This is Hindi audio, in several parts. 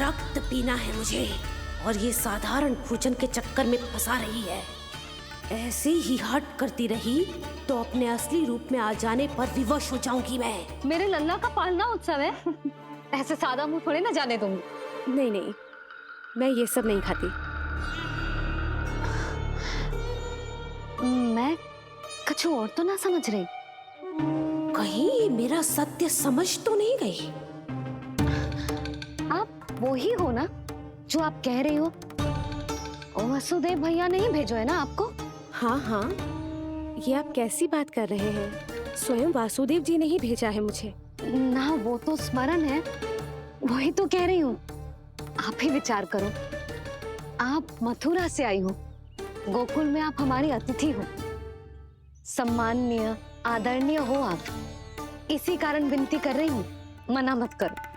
रक्त पीना है मुझे, और ये साधारण भोजन के चक्कर में फंसा रही है। ऐसे ही हट करती रही तो अपने असली रूप में आ जाने पर विवश हो जाऊंगी मैं। मेरे लल्ला का पालना उत्सव है, ऐसे सादा मुंह थोड़े ना जाने दूंगी। नहीं नहीं, मैं ये सब नहीं खाती। मैं कुछ और तो ना समझ रही। कहीं ये मेरा सत्य समझ तो नहीं गई? आप वो ही हो ना जो आप कह रही हो? वसुदेव भैया ने ही भेजो है ना आपको? हाँ हाँ, ये आप कैसी बात कर रहे हैं? स्वयं वासुदेव जी ने ही भेजा है मुझे। ना वो तो स्मरण है, वही तो कह रही हूँ। आप ही विचार करो, आप मथुरा से आई हो, गोकुल में आप हमारी अतिथि हो, सम्माननीय आदरणीय हो आप। इसी कारण विनती कर रही हूँ, मना मत करो।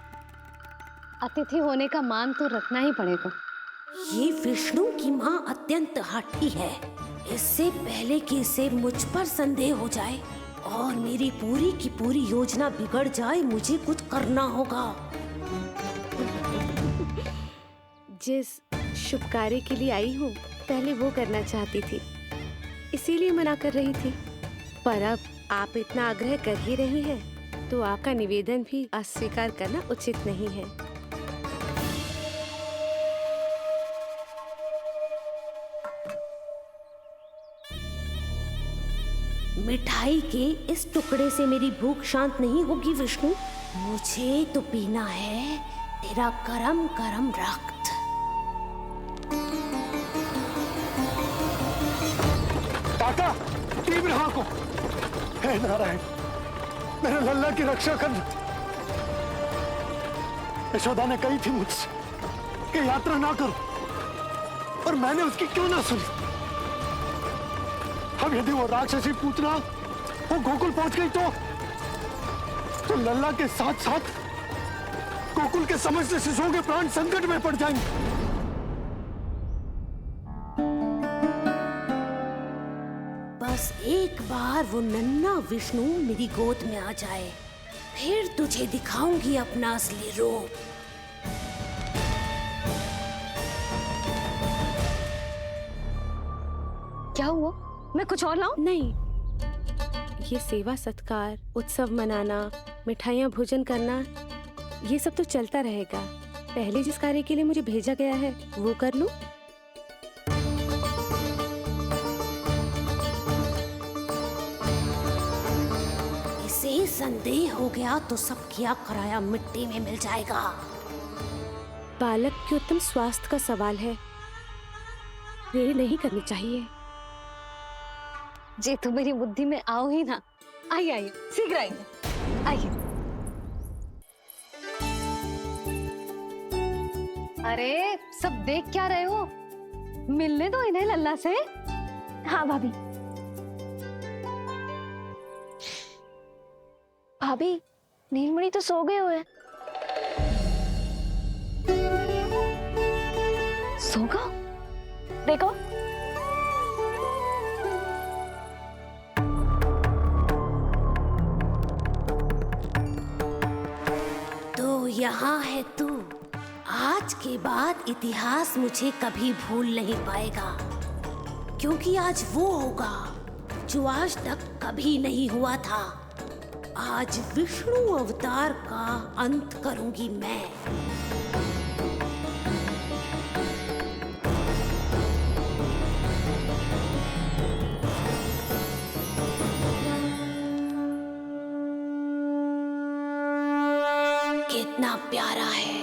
अतिथि होने का मान तो रखना ही पड़ेगा। ये विष्णु की माँ अत्यंत हठी है। इससे पहले कि इसे मुझ पर संदेह हो जाए और मेरी पूरी की पूरी योजना बिगड़ जाए, मुझे कुछ करना होगा। जिस शुभ कार्य के लिए आई हूँ, पहले वो करना चाहती थी, इसीलिए मना कर रही थी। पर अब आप इतना आग्रह कर ही रही हैं, तो आपका निवेदन भी अस्वीकार करना उचित नहीं है। मिठाई के इस टुकड़े से मेरी भूख शांत नहीं होगी विष्णु। मुझे तो पीना है तेरा गरम गरम रक्त। काका, तीव्र हाँ को। हे नारायण, मेरे लल्ला की रक्षा करना। यशोदा ने कही थी मुझसे कि यात्रा ना करो, और मैंने उसकी क्यों ना सुनी। अब यदि वो राक्षसी पूतना वो गोकुल पहुंच गई तो लल्ला के साथ साथ गोकुल के समस्त शिशुओं के प्राण संकट में पड़ जाएंगे। बस एक बार वो नन्हा विष्णु मेरी गोद में आ जाए, फिर तुझे दिखाऊंगी अपना असली रूप। क्या हुआ? मैं कुछ और लाऊं? नहीं, ये सेवा सत्कार, उत्सव मनाना, मिठाइयाँ भोजन करना, ये सब तो चलता रहेगा। पहले जिस कार्य के लिए मुझे भेजा गया है वो कर लूं। इसे संदेह हो गया तो सब किया कराया मिट्टी में मिल जाएगा। बालक के उत्तम स्वास्थ्य का सवाल है, देरी नहीं करनी चाहिए। जी तो मेरी बुद्धि में आओ ही ना। आइए आइए, शीघ्र आइए, आइए। अरे सब देख क्या रहे हो? मिलने दो इन्हें लल्ला से। हाँ भाभी। भाभी, नीलमणि तो सो गए हुए। सो गो? देखो। तो यहाँ है तू। आज के बाद इतिहास मुझे कभी भूल नहीं पाएगा, क्योंकि आज वो होगा जो आज तक कभी नहीं हुआ था। आज विष्णु अवतार का अंत करूंगी मैं। कितना प्यारा है।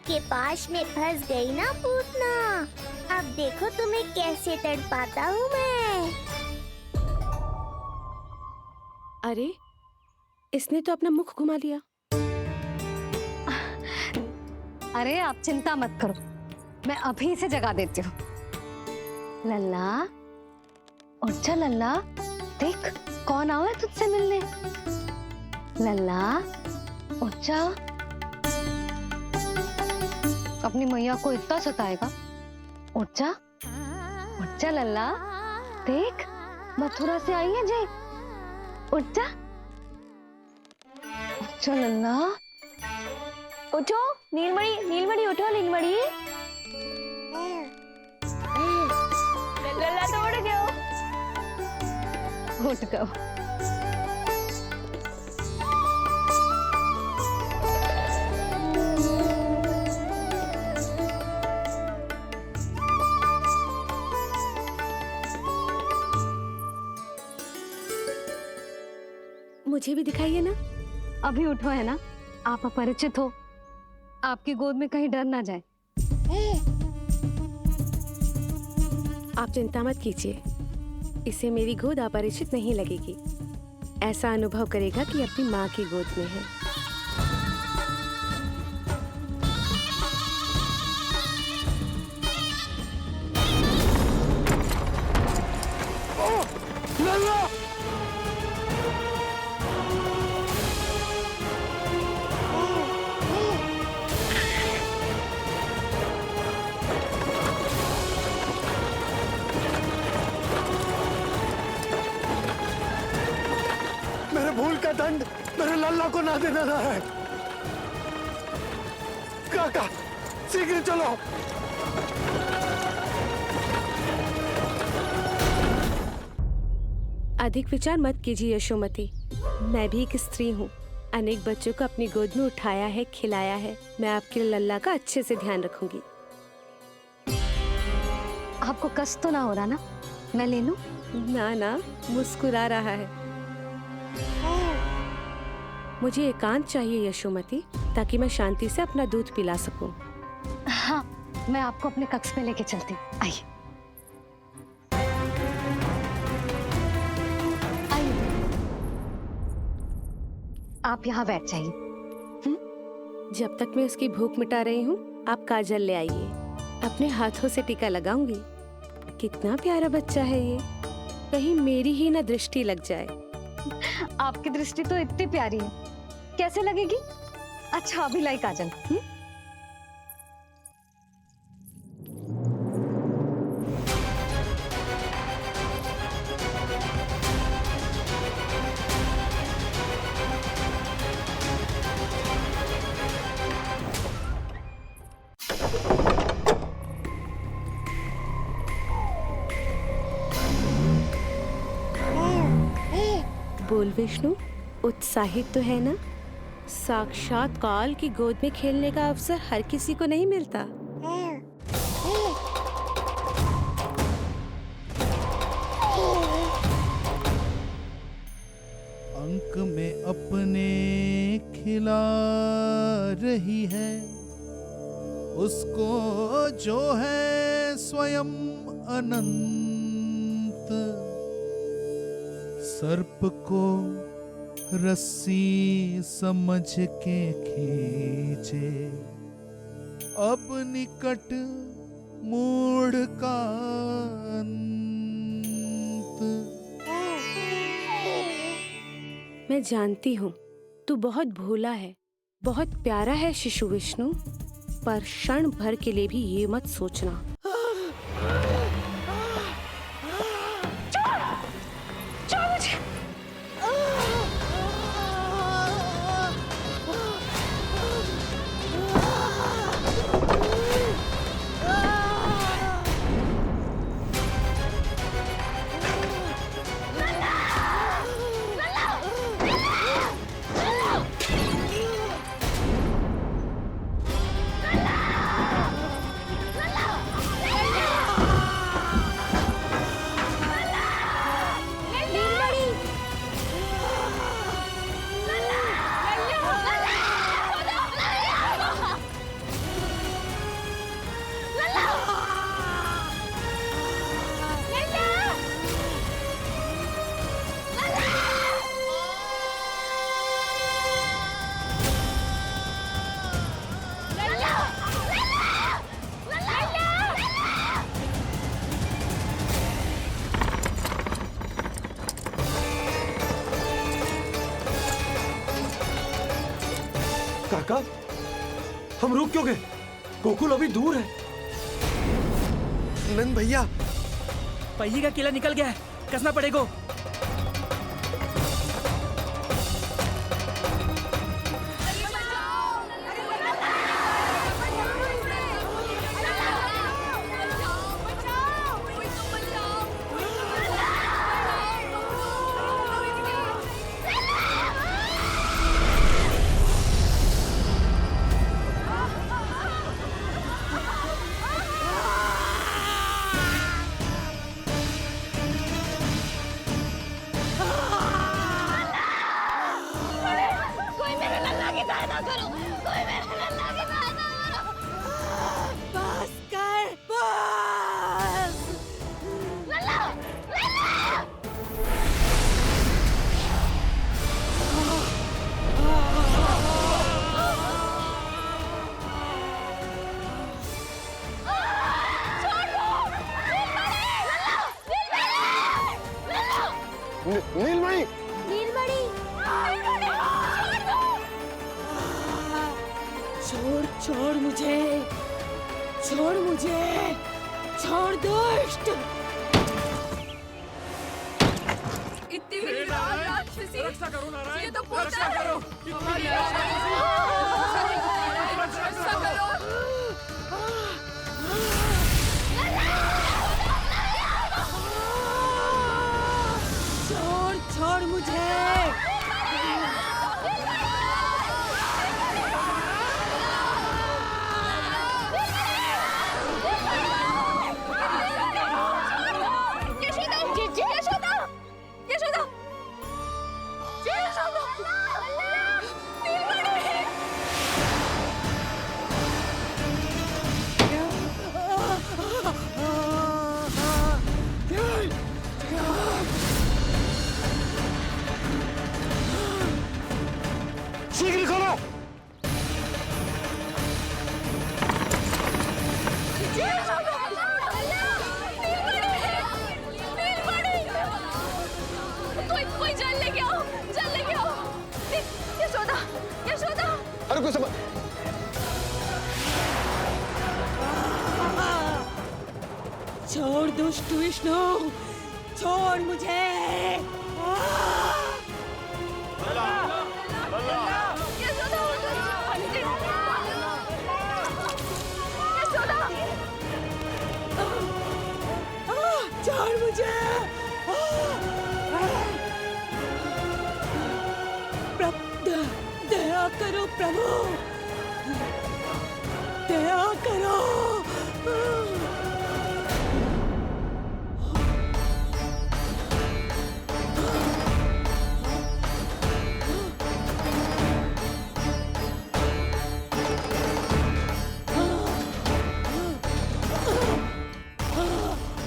के पास में फंस गई ना पूतना। अब देखो तुम्हें कैसे तड़पाता हूँ मैं। अरे, इसने तो अपना मुख घुमा लिया। अरे आप चिंता मत करो, मैं अभी इसे जगा देती हूँ। लल्ला, उठ जा लल्ला, देख कौन आया है तुझसे मिलने। लल्ला, उठ जा। अपनी मैया को इतना सताएगा? उठ जा लल्ला, देख मथुरा से आई है जय। उठ जा लल्ला। उठो नीलमणि, नीलमणि उठो नीलमणि। लल्ला तो उठ गयो। उठ गयो। मुझे भी दिखाइए ना। अभी उठो है ना, आप अपरिचित हो, आपकी गोद में कहीं डर ना जाए। आप चिंता मत कीजिए, इसे मेरी गोद अपरिचित नहीं लगेगी। ऐसा अनुभव करेगा कि अपनी माँ की गोद में है। लल्ला! मेरे भूल का दंड मेरे लल्ला को ना देना है। काका, शीघ्र चलो। अधिक विचार मत कीजिए यशोमती, मैं भी एक स्त्री हूँ। अनेक बच्चों को अपनी गोद में उठाया है, खिलाया है। मैं आपके लल्ला का अच्छे से ध्यान रखूंगी। आपको कष्ट तो ना हो रहा ना? मैं ले लूं? ना ना, मुस्कुरा रहा है। मुझे एकांत चाहिए यशोमती, ताकि मैं शांति से अपना दूध पिला सकूं। हाँ, मैं आपको अपने कक्ष में लेके चलती हूँ। आइए। आप यहाँ बैठ जाइए। जब तक मैं उसकी भूख मिटा रही हूँ, आप काजल ले आइए। अपने हाथों से टीका लगाऊंगी। कितना प्यारा बच्चा है ये, कहीं मेरी ही ना दृष्टि लग जाए। आपकी दृष्टि तो इतनी प्यारी है, कैसे लगेगी? अच्छा अभी लाई काजल। बोल विष्णु, उत्साहित तो है ना? साक्षात काल की गोद में खेलने का अवसर हर किसी को नहीं मिलता। अंक में अपने खिला रही है, उसको जो है स्वयं अनंत। सर्प को रस्सी समझ के खींचे, अब निकट मूढ़ का अंत। मैं जानती हूँ तू बहुत भोला है, बहुत प्यारा है शिशु विष्णु, पर क्षण भर के लिए भी ये मत सोचना। काका, हम रुक क्यों गए? गोकुल अभी दूर है। नंद भैया, पहिए का किला निकल गया है, कसना पड़ेगा। नीलमणि, नीलमणि, छोड़ छोड़ मुझे, छोड़ मुझे, छोड़ दुष्ट। इतनी विकराल राक्षसी, रक्षा करो नारायण, ये तो रक्षा करो, रक्षा करो। छोड़ छोड़ मुझे। शीघ्र करो। कोई जल लेके आओ, जल लेके आओ। यशोदा, यशोदा। अरे कोई समझ। छोड़ दुष्ट विष्णु, छोड़ मुझे। छोड़ मुझे। दया करो प्रभु, दया करो।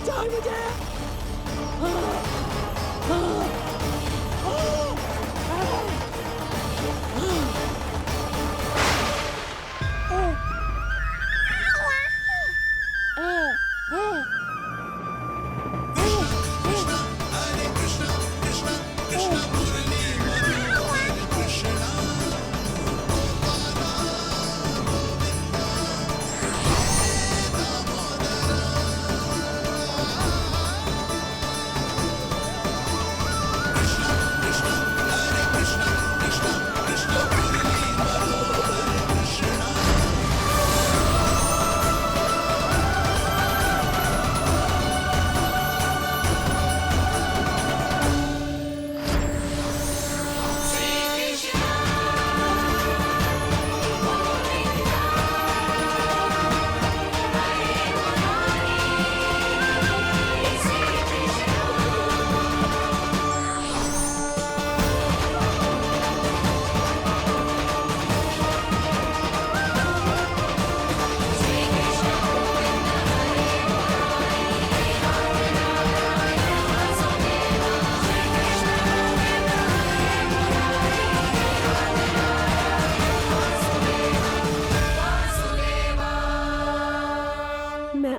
छोड़ मुझे।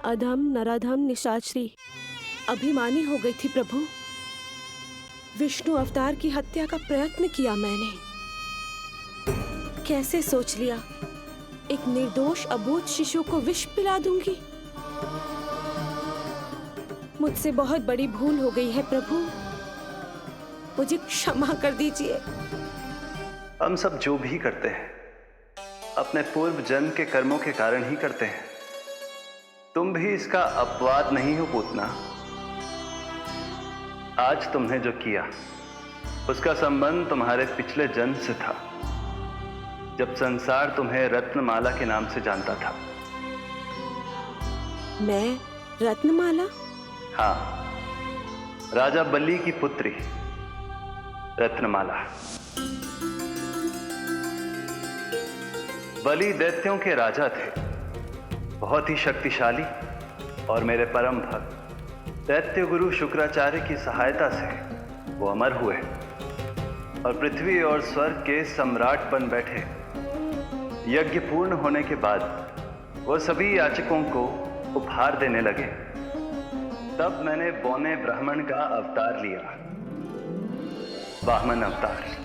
अधम नराधम निशाचरी अभिमानी हो गई थी प्रभु। विष्णु अवतार की हत्या का प्रयत्न किया मैंने, कैसे सोच लिया, एक निर्दोष अबोध शिशु को विष पिला दूंगी। मुझसे बहुत बड़ी भूल हो गई है प्रभु, मुझे क्षमा कर दीजिए। हम सब जो भी करते हैं अपने पूर्व जन्म के कर्मों के कारण ही करते हैं। तुम भी इसका अपवाद नहीं हो पूतना। आज तुमने जो किया उसका संबंध तुम्हारे पिछले जन्म से था, जब संसार तुम्हें रत्नमाला के नाम से जानता था। मैं रत्नमाला? हाँ, राजा बलि की पुत्री रत्नमाला। बलि दैत्यों के राजा थे, बहुत ही शक्तिशाली, और मेरे परम भक्त दैत्य गुरु शुक्राचार्य की सहायता से वो अमर हुए और पृथ्वी और स्वर्ग के सम्राट बन बैठे। यज्ञ पूर्ण होने के बाद वो सभी याचकों को उपहार देने लगे। तब मैंने बौने ब्राह्मण का अवतार लिया, वामन अवतार।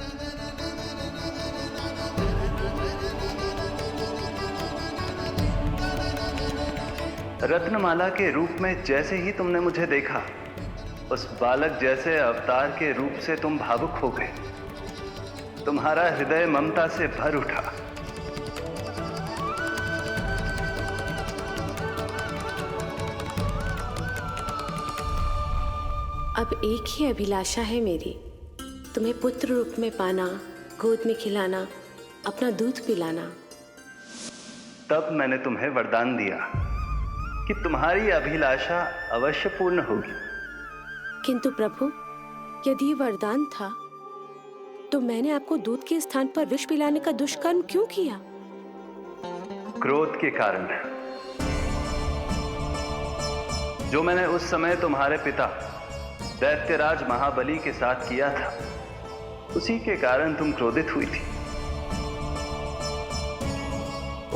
रत्नमाला के रूप में जैसे ही तुमने मुझे देखा, उस बालक जैसे अवतार के रूप से तुम भावुक हो गए। तुम्हारा हृदय ममता से भर उठा। अब एक ही अभिलाषा है मेरी, तुम्हें पुत्र रूप में पाना, गोद में खिलाना, अपना दूध पिलाना। तब मैंने तुम्हें वरदान दिया कि तुम्हारी अभिलाषा अवश्य पूर्ण होगी। किंतु प्रभु, यदि ये वरदान था तो मैंने आपको दूध के स्थान पर विष पिलाने का दुष्कर्म क्यों किया? क्रोध के कारण, जो मैंने उस समय तुम्हारे पिता दैत्यराज महाबली के साथ किया था, उसी के कारण तुम क्रोधित हुई थी।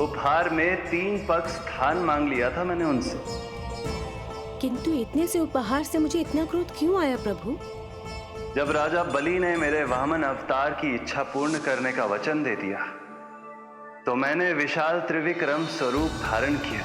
उपहार में 3 पग स्थान मांग लिया था मैंने उनसे। किंतु इतने से उपहार से मुझे इतना क्रोध क्यों आया प्रभु? जब राजा बलि ने मेरे वामन अवतार की इच्छा पूर्ण करने का वचन दे दिया, तो मैंने विशाल त्रिविक्रम स्वरूप धारण किया।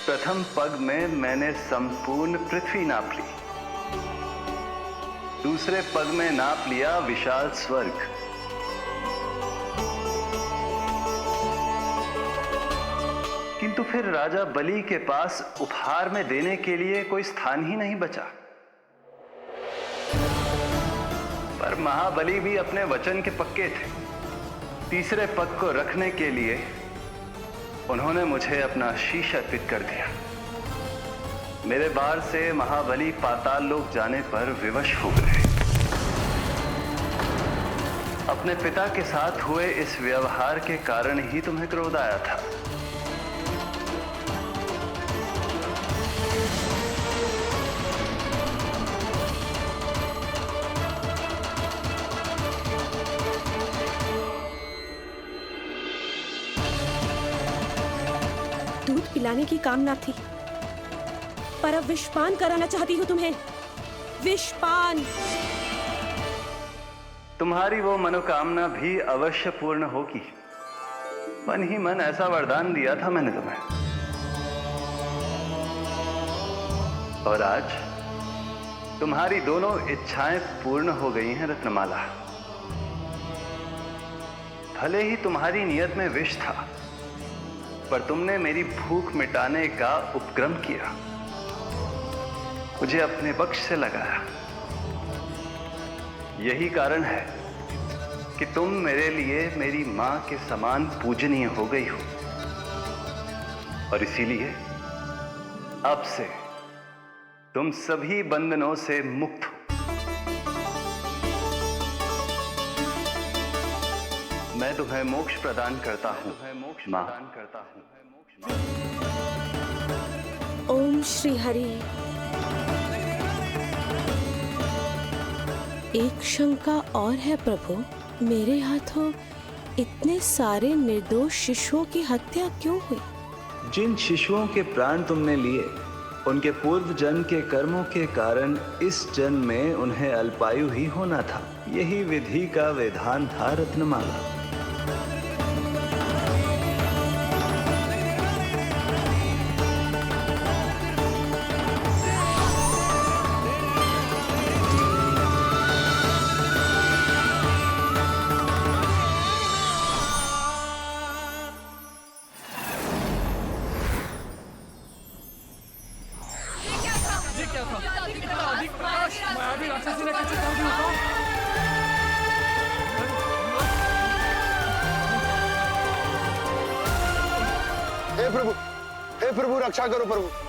प्रथम पग में मैंने संपूर्ण पृथ्वी नाप ली, दूसरे पग में नाप लिया विशाल स्वर्ग, किंतु फिर राजा बलि के पास उपहार में देने के लिए कोई स्थान ही नहीं बचा। पर महाबली भी अपने वचन के पक्के थे। तीसरे पग को रखने के लिए उन्होंने मुझे अपना शीश अर्पित कर दिया। मेरे बार से महाबली पाताल लोक जाने पर विवश हो गए। अपने पिता के साथ हुए इस व्यवहार के कारण ही तुम्हें क्रोध आया था। दूध पिलाने की कामना थी, पर अब विषपान कराना चाहती हूँ तुम्हें। विषपान। तुम्हारी वो मनोकामना भी अवश्य पूर्ण होगी। मन ही मन ऐसा वरदान दिया था मैंने तुम्हें। और आज तुम्हारी दोनों इच्छाएं पूर्ण हो गई हैं रत्नमाला। भले ही तुम्हारी नियत में विष था, पर तुमने मेरी भूख मिटाने का उपक्रम किया, मुझे अपने पक्ष से लगाया। यही कारण है कि तुम मेरे लिए मेरी मां के समान पूजनीय हो गई हो, और इसीलिए अब से तुम सभी बंधनों से मुक्त हो। मैं तुम्हें मोक्ष प्रदान करता हूं, मां। श्री हरि। एक शंका और है प्रभु, मेरे हाथों इतने सारे निर्दोष शिशुओं की हत्या क्यों हुई? जिन शिशुओं के प्राण तुमने लिए उनके पूर्व जन्म के कर्मों के कारण इस जन्म में उन्हें अल्पायु ही होना था। यही विधि का विधान था रत्नमाला। हे प्रभु रक्षा करो प्रभु।